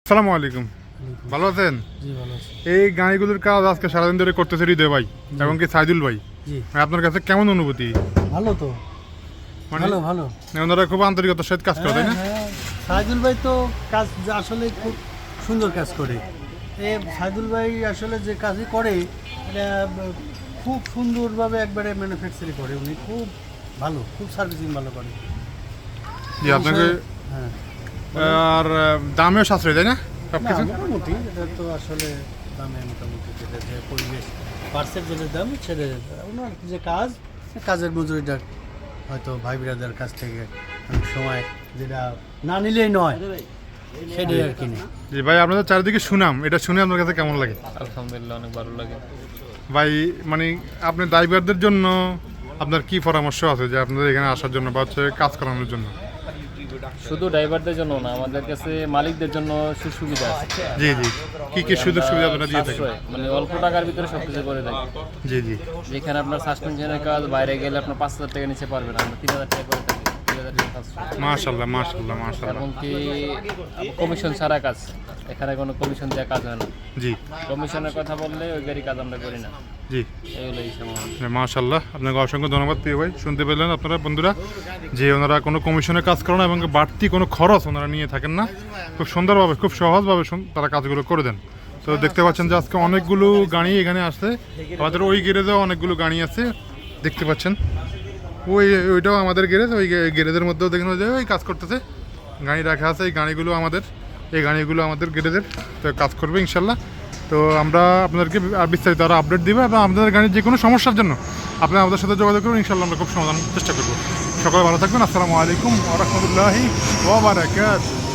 আসসালামু আলাইকুম, ভালো আছেন? জি ভালো আছি। এই গাড়িগুলোর কাজ আজকে সারাদিন ধরে করতেছে হৃদয় ভাই এবং কি সাইদুল ভাই। জি আপনার কাছে কেমন অনুভূতি? ভালো তো, মানে ভালো ভালো। ওনারা খুব আন্তরিকতার সাথে কাজ করে, তাই না? হ্যাঁ, সাইদুল ভাই তো কাজ আসলে খুব সুন্দর কাজ করে। সাইদুল ভাই আসলে যে কাজই করে এটা খুব সুন্দরভাবে একবারে ম্যানুফ্যাকচারিং করে। উনি খুব ভালো, খুব সার্ভিসিং ভালো করে। জি, আপনাকে হ্যাঁ, আর দামেও সাশ্রয়, তাই না সব না কিছু? মোটামুটি এটা তো আসলে দামে মোটামুটি যেটা যে পরিবেশ পার্সের যেটা দাম সেটা ওনার যে কাজ কাজের মজুরিটা হয়তো ভাই বিরাদের কাছ থেকে অনেক সময় যেটা না নিলেই নয় সেটাই আর কি নেই। জি ভাই, আপনাদের চারিদিকে সুনাম, এটা শুনে আপনার কাছে কেমন লাগে? আলহামদুলিল্লাহ অনেক ভালো লাগে। ভাই মানে আপনি ড্রাইভারদের জন্য আপনার কি পরামর্শ আছে যে আপনাদের এখানে আসার জন্য বা হচ্ছে কাজ করানোর জন্য? শুধু ড্রাইভারদের জন্য না, আমাদের কাছে মালিকদের জন্য সুবিধা আছে। জি জি, কি কি সুযোগ সুবিধা আপনারা দিয়ে থাকেন? সাশ্রয়, মানে অল্প টাকার ভিতরে সবকিছু করে থাকি। জি জি, যেখানে আপনার সাসপেনশনের কাজ বাইরে গেলে আপনার 5,000 টাকা নিচে পারবেন, আমরা 3,000 টাকা করে থাকি। 3,000 টাকা সাশ্রয়। মাশাআল্লাহ মাশাআল্লাহ মাশাআল্লাহ। এবং কি কমিশন ছাড়া কাজ, এখানে কোনো কমিশন দেওয়া কাজ হয় না। জি কমিশনের কথা বললে ওই গাড়ি কাজ আমরা করি না। জি, এগুলো এই সময় মাশাআল্লাহ, আপনাকে অসংখ্য ধন্যবাদ প্রিয় ভাই। শুনতে পেলেন আপনারা বন্ধুরা যে ওনারা কোনো কমিশনে কাজ করেন না এবং বাড়তি কোনো খরচ ওনারা নিয়ে থাকেন না। খুব সুন্দরভাবে খুব সহজভাবে তারা কাজগুলো করে দেন। তো দেখতে পাচ্ছেন যে আজকে অনেকগুলো গাড়ি এখানে আসছে, আমাদের ওই গ্যারেজেও অনেকগুলো গাড়ি আছে দেখতে পাচ্ছেন। ওইটাও আমাদের গ্যারেজ, ওই গ্যারেজের মধ্যেও দেখেন ওই যে ওই কাজ করতেছে গাড়ি রাখা আছে। এই গাড়িগুলো আমাদের গ্যারেজের, তো কাজ করবে ইনশাল্লাহ। তো আমরা আপনাদেরকে আর বিস্তারিত আরও আপডেট দিব এবং আপনাদের গাড়ির যে কোনো সমস্যার জন্য আপনারা আমাদের সাথে যোগাযোগ করুন, ইনশাল্লাহ আমরা খুব সমাধান চেষ্টা করবো। সকলে ভালো থাকবেন। আসসালামু আলাইকুম ওয়া রাহমাতুল্লাহি ওয়া বারাকাতুহু।